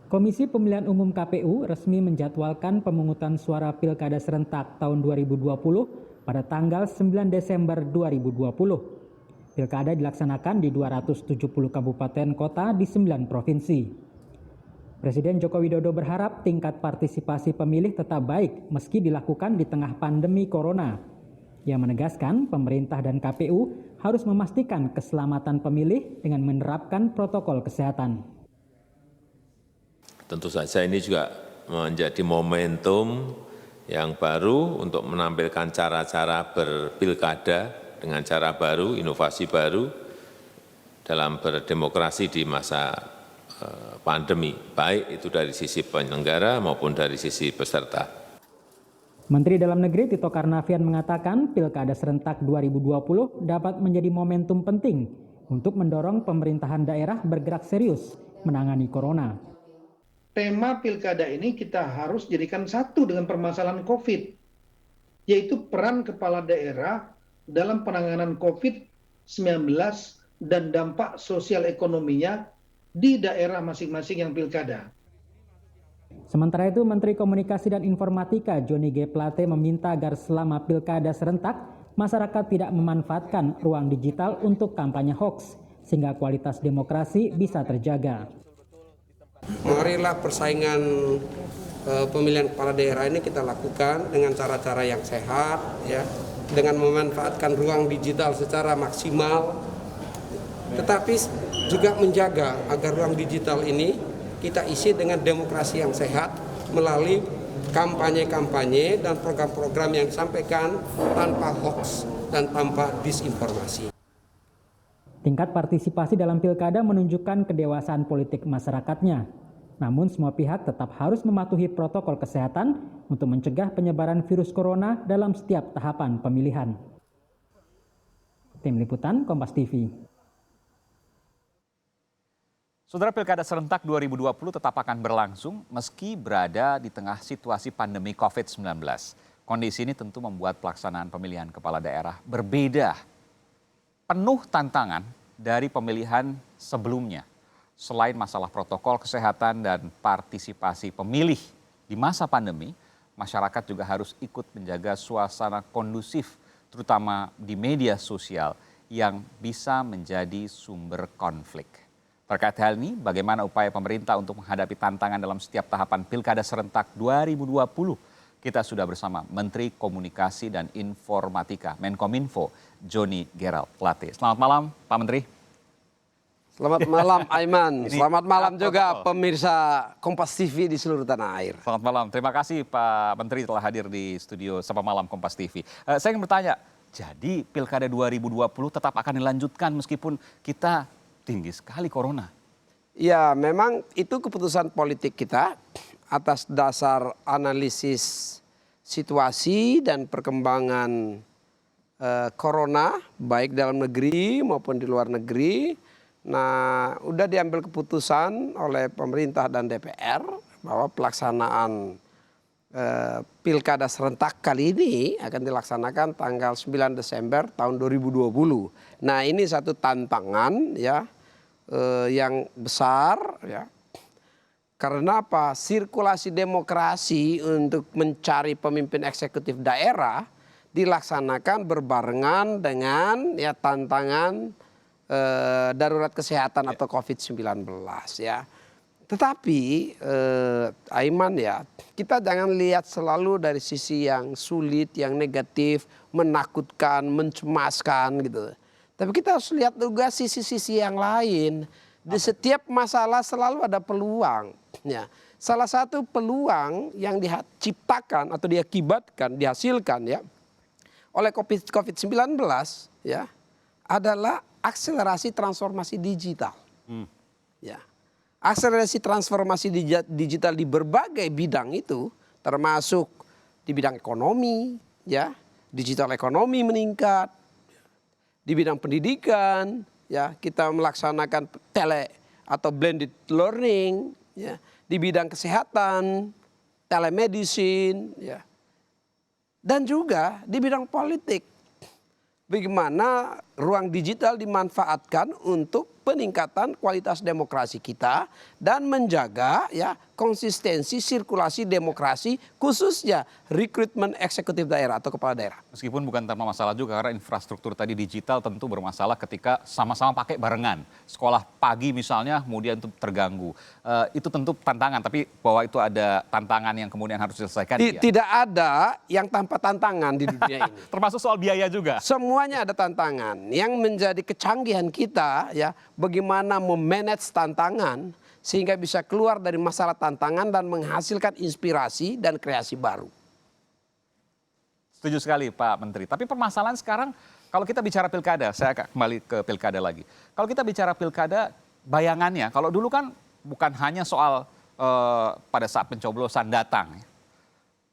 Komisi Pemilihan Umum KPU resmi menjadwalkan pemungutan suara Pilkada serentak tahun 2020 pada tanggal 9 Desember 2020. Pilkada dilaksanakan di 270 kabupaten kota di 9 provinsi. Presiden Joko Widodo berharap tingkat partisipasi pemilih tetap baik meski dilakukan di tengah pandemi corona. Ia menegaskan pemerintah dan KPU harus memastikan keselamatan pemilih dengan menerapkan protokol kesehatan. Tentu saja ini juga menjadi momentum yang baru untuk menampilkan cara-cara berpilkada dengan cara baru, inovasi baru dalam berdemokrasi di masa pandemi, baik itu dari sisi penyelenggara maupun dari sisi peserta. Menteri Dalam Negeri Tito Karnavian mengatakan Pilkada serentak 2020 dapat menjadi momentum penting untuk mendorong pemerintahan daerah bergerak serius menangani corona. Tema pilkada ini kita harus jadikan satu dengan permasalahan COVID, yaitu peran kepala daerah dalam penanganan COVID-19 dan dampak sosial ekonominya di daerah masing-masing yang pilkada. Sementara itu, Menteri Komunikasi dan Informatika Johnny G. Plate meminta agar selama pilkada serentak, masyarakat tidak memanfaatkan ruang digital untuk kampanye hoax, sehingga kualitas demokrasi bisa terjaga. Marilah persaingan pemilihan kepala daerah ini kita lakukan dengan cara-cara yang sehat, ya, dengan memanfaatkan ruang digital secara maksimal, tetapi juga menjaga agar ruang digital ini kita isi dengan demokrasi yang sehat melalui kampanye-kampanye dan program-program yang disampaikan tanpa hoax dan tanpa disinformasi. Tingkat partisipasi dalam pilkada menunjukkan kedewasaan politik masyarakatnya. Namun semua pihak tetap harus mematuhi protokol kesehatan untuk mencegah penyebaran virus corona dalam setiap tahapan pemilihan. Tim Liputan Kompas TV. Saudara, Pilkada serentak 2020 tetap akan berlangsung meski berada di tengah situasi pandemi COVID-19. Kondisi ini tentu membuat pelaksanaan pemilihan kepala daerah berbeda. Penuh tantangan dari pemilihan sebelumnya. Selain masalah protokol kesehatan dan partisipasi pemilih di masa pandemi, masyarakat juga harus ikut menjaga suasana kondusif, terutama di media sosial yang bisa menjadi sumber konflik. Terkait hal ini, bagaimana upaya pemerintah untuk menghadapi tantangan dalam setiap tahapan Pilkada serentak 2020? Kita sudah bersama Menteri Komunikasi dan Informatika Menkominfo Johnny G. Plate. Selamat malam Pak Menteri. Selamat malam Aiman, selamat malam juga pemirsa Kompas TV di seluruh tanah air. Selamat malam, terima kasih Pak Menteri telah hadir di studio Sapa Malam Kompas TV. Saya ingin bertanya, jadi Pilkada 2020 tetap akan dilanjutkan meskipun kita tinggi sekali corona? Ya, memang itu keputusan politik kita atas dasar analisis situasi dan perkembangan corona baik dalam negeri maupun di luar negeri. Nah, udah diambil keputusan oleh pemerintah dan DPR bahwa pelaksanaan Pilkada serentak kali ini akan dilaksanakan tanggal 9 Desember tahun 2020. Nah, ini satu tantangan ya yang besar ya. Karena apa? Sirkulasi demokrasi untuk mencari pemimpin eksekutif daerah dilaksanakan berbarengan dengan ya tantangan darurat kesehatan atau COVID-19 ya. Tetapi Aiman ya, kita jangan lihat selalu dari sisi yang sulit, yang negatif, menakutkan, mencemaskan gitu. Tapi kita harus lihat juga sisi-sisi yang lain. Di setiap masalah selalu ada peluang. Ya. Salah satu peluang yang diciptakan atau diakibatkan, dihasilkan ya oleh COVID-19 ya adalah akselerasi transformasi digital. Ya. Akselerasi transformasi digital di berbagai bidang itu, termasuk di bidang ekonomi, ya, digital ekonomi meningkat, di bidang pendidikan, ya, kita melaksanakan tele atau blended learning, ya, di bidang kesehatan, telemedicine, ya, dan juga di bidang politik. Bagaimana ruang digital dimanfaatkan untuk peningkatan kualitas demokrasi kita dan menjaga ya konsistensi sirkulasi demokrasi, khususnya rekrutmen eksekutif daerah atau kepala daerah. Meskipun bukan tanpa masalah juga karena infrastruktur tadi digital tentu bermasalah ketika sama-sama pakai barengan. Sekolah pagi misalnya kemudian itu terganggu. Itu tentu tantangan, tapi bahwa itu ada tantangan yang kemudian harus diselesaikan. Tidak ada yang tanpa tantangan di dunia ini. Termasuk soal biaya juga. Semuanya ada tantangan. Yang menjadi kecanggihan kita ya bagaimana memanage tantangan sehingga bisa keluar dari masalah tantangan dan menghasilkan inspirasi dan kreasi baru. Setuju sekali Pak Menteri. Tapi permasalahan sekarang kalau kita bicara pilkada, saya akan kembali ke pilkada lagi. Kalau kita bicara pilkada, bayangannya kalau dulu kan bukan hanya soal pada saat pencoblosan datang.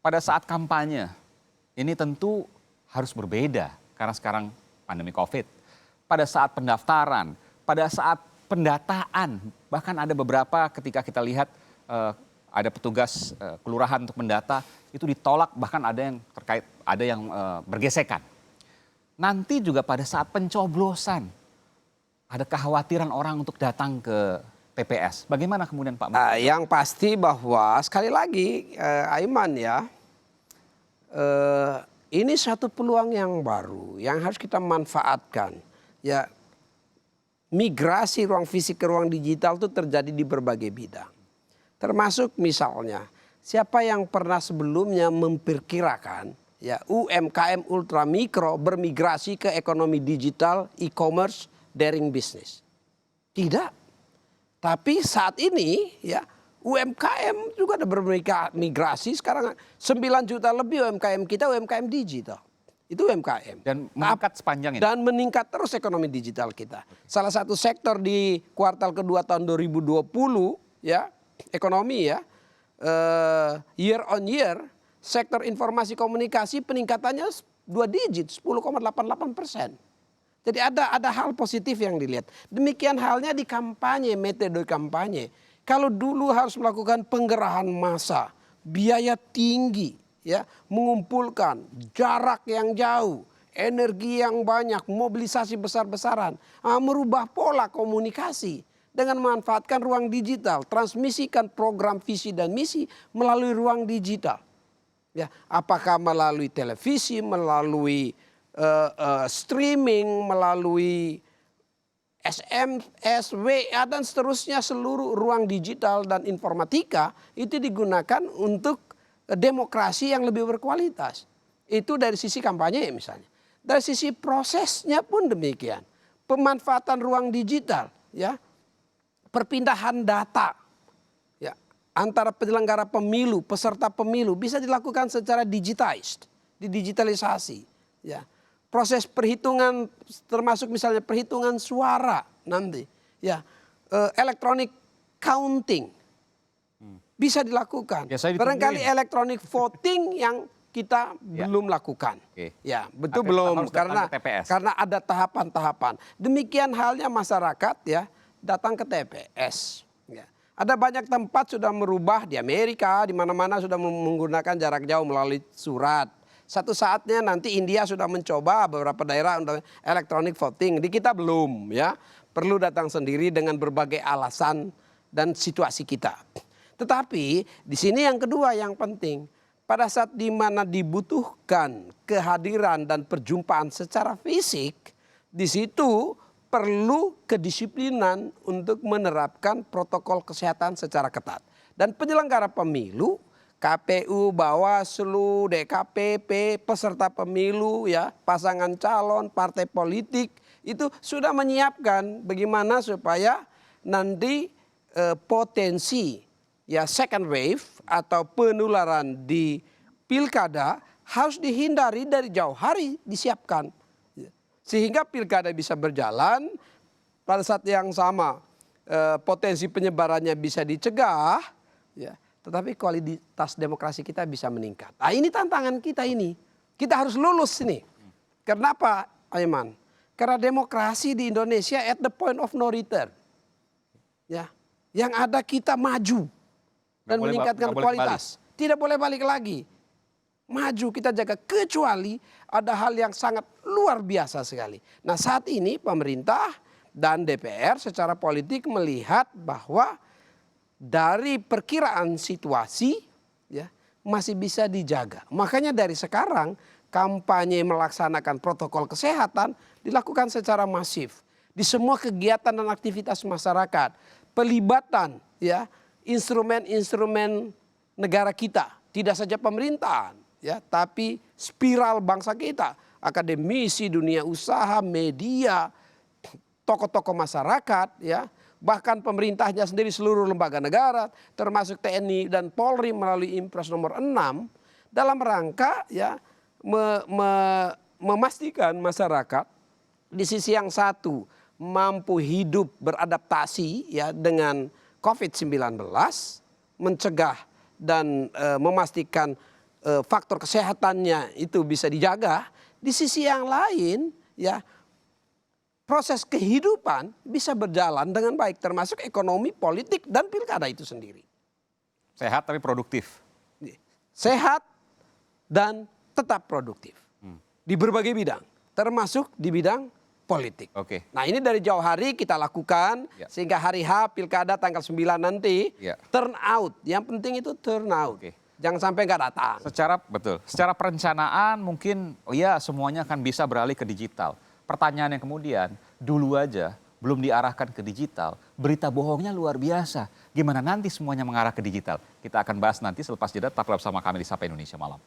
Pada saat kampanye, ini tentu harus berbeda karena sekarang pandemi COVID. Pada saat pendaftaran, pada saat pendataan, bahkan ada beberapa ketika kita lihat ada petugas kelurahan untuk mendata, itu ditolak, bahkan ada yang bergesekan. Nanti juga pada saat pencoblosan, ada kekhawatiran orang untuk datang ke TPS. Bagaimana kemudian Pak Menteri? Yang pasti bahwa sekali lagi Aiman ya, ini satu peluang yang baru yang harus kita manfaatkan. Ya, migrasi ruang fisik ke ruang digital itu terjadi di berbagai bidang. Termasuk misalnya siapa yang pernah sebelumnya memperkirakan ya UMKM ultramikro bermigrasi ke ekonomi digital, e-commerce, daring business. Tidak. Tapi saat ini ya UMKM juga ada bermigrasi, sekarang 9 juta lebih UMKM kita UMKM digital. Itu UMKM. Dan meningkat sepanjang ini. Dan meningkat terus ekonomi digital kita. Salah satu sektor di kuartal kedua tahun 2020 ya, ekonomi ya, year on year, sektor informasi komunikasi peningkatannya 2 digit, 10,88%. Jadi ada hal positif yang dilihat. Demikian halnya di kampanye, metode kampanye. Kalau dulu harus melakukan penggerahan massa, biaya tinggi, ya, mengumpulkan jarak yang jauh, energi yang banyak, mobilisasi besar-besaran, merubah pola komunikasi dengan memanfaatkan ruang digital, transmisikan program visi dan misi melalui ruang digital. Ya, apakah melalui televisi, melalui streaming, melalui SMS, WA dan seterusnya, seluruh ruang digital dan informatika itu digunakan untuk demokrasi yang lebih berkualitas. Itu dari sisi kampanye misalnya. Dari sisi prosesnya pun demikian. Pemanfaatan ruang digital, ya, perpindahan data ya, antara penyelenggara pemilu, peserta pemilu bisa dilakukan secara digitized, didigitalisasi. Ya. Proses perhitungan termasuk misalnya perhitungan suara nanti, ya, electronic counting bisa dilakukan. Ya, barangkali electronic voting yang kita belum lakukan. Ya, betul belum karena ada tahapan-tahapan. Demikian halnya masyarakat ya datang ke TPS. Ya. Ada banyak tempat sudah merubah di Amerika, di mana-mana sudah menggunakan jarak jauh melalui surat. Satu saatnya nanti India sudah mencoba beberapa daerah untuk electronic voting. Di kita belum ya. Perlu datang sendiri dengan berbagai alasan dan situasi kita. Tetapi di sini yang kedua yang penting. Pada saat di mana dibutuhkan kehadiran dan perjumpaan secara fisik, di situ perlu kedisiplinan untuk menerapkan protokol kesehatan secara ketat. Dan penyelenggara pemilu, KPU, Bawaslu, DKPP, peserta pemilu, ya, pasangan calon, partai politik itu sudah menyiapkan bagaimana supaya nanti potensi ya second wave atau penularan di pilkada harus dihindari dari jauh hari disiapkan. Sehingga pilkada bisa berjalan pada saat yang sama potensi penyebarannya bisa dicegah, ya. Tetapi kualitas demokrasi kita bisa meningkat. Nah ini tantangan kita ini. Kita harus lulus ini. Kenapa Aiman? Karena demokrasi di Indonesia at the point of no return. Ya, yang ada kita maju dan meningkatkan kualitas. Tidak boleh balik lagi. maju, kita jaga, kecuali ada hal yang sangat luar biasa sekali. Nah saat ini pemerintah dan DPR secara politik melihat bahwa dari perkiraan situasi ya masih bisa dijaga. Makanya dari sekarang kampanye melaksanakan protokol kesehatan dilakukan secara masif di semua kegiatan dan aktivitas masyarakat. Pelibatan ya instrumen-instrumen negara kita, tidak saja pemerintahan ya, tapi spiral bangsa kita, akademisi, dunia usaha, media, tokoh-tokoh masyarakat ya, bahkan pemerintahnya sendiri, seluruh lembaga negara termasuk TNI dan Polri melalui Impres nomor 6 dalam rangka ya memastikan masyarakat di sisi yang satu mampu hidup beradaptasi ya dengan COVID-19, mencegah dan memastikan faktor kesehatannya itu bisa dijaga. Di sisi yang lain ya proses kehidupan bisa berjalan dengan baik, termasuk ekonomi, politik, dan pilkada itu sendiri. Sehat tapi produktif. Sehat dan tetap produktif di berbagai bidang, termasuk di bidang politik. Oke. Nah ini dari jauh hari kita lakukan sehingga hari H pilkada tanggal 9 nanti turn out. Yang penting itu turn out. Oke. Jangan sampai nggak datang. Secara perencanaan mungkin semuanya akan bisa beralih ke digital. Pertanyaannya kemudian, dulu aja belum diarahkan ke digital, berita bohongnya luar biasa. Gimana nanti semuanya mengarah ke digital? Kita akan bahas nanti selepas jeda, tetaplah bersama kami di Sapa Indonesia Malam.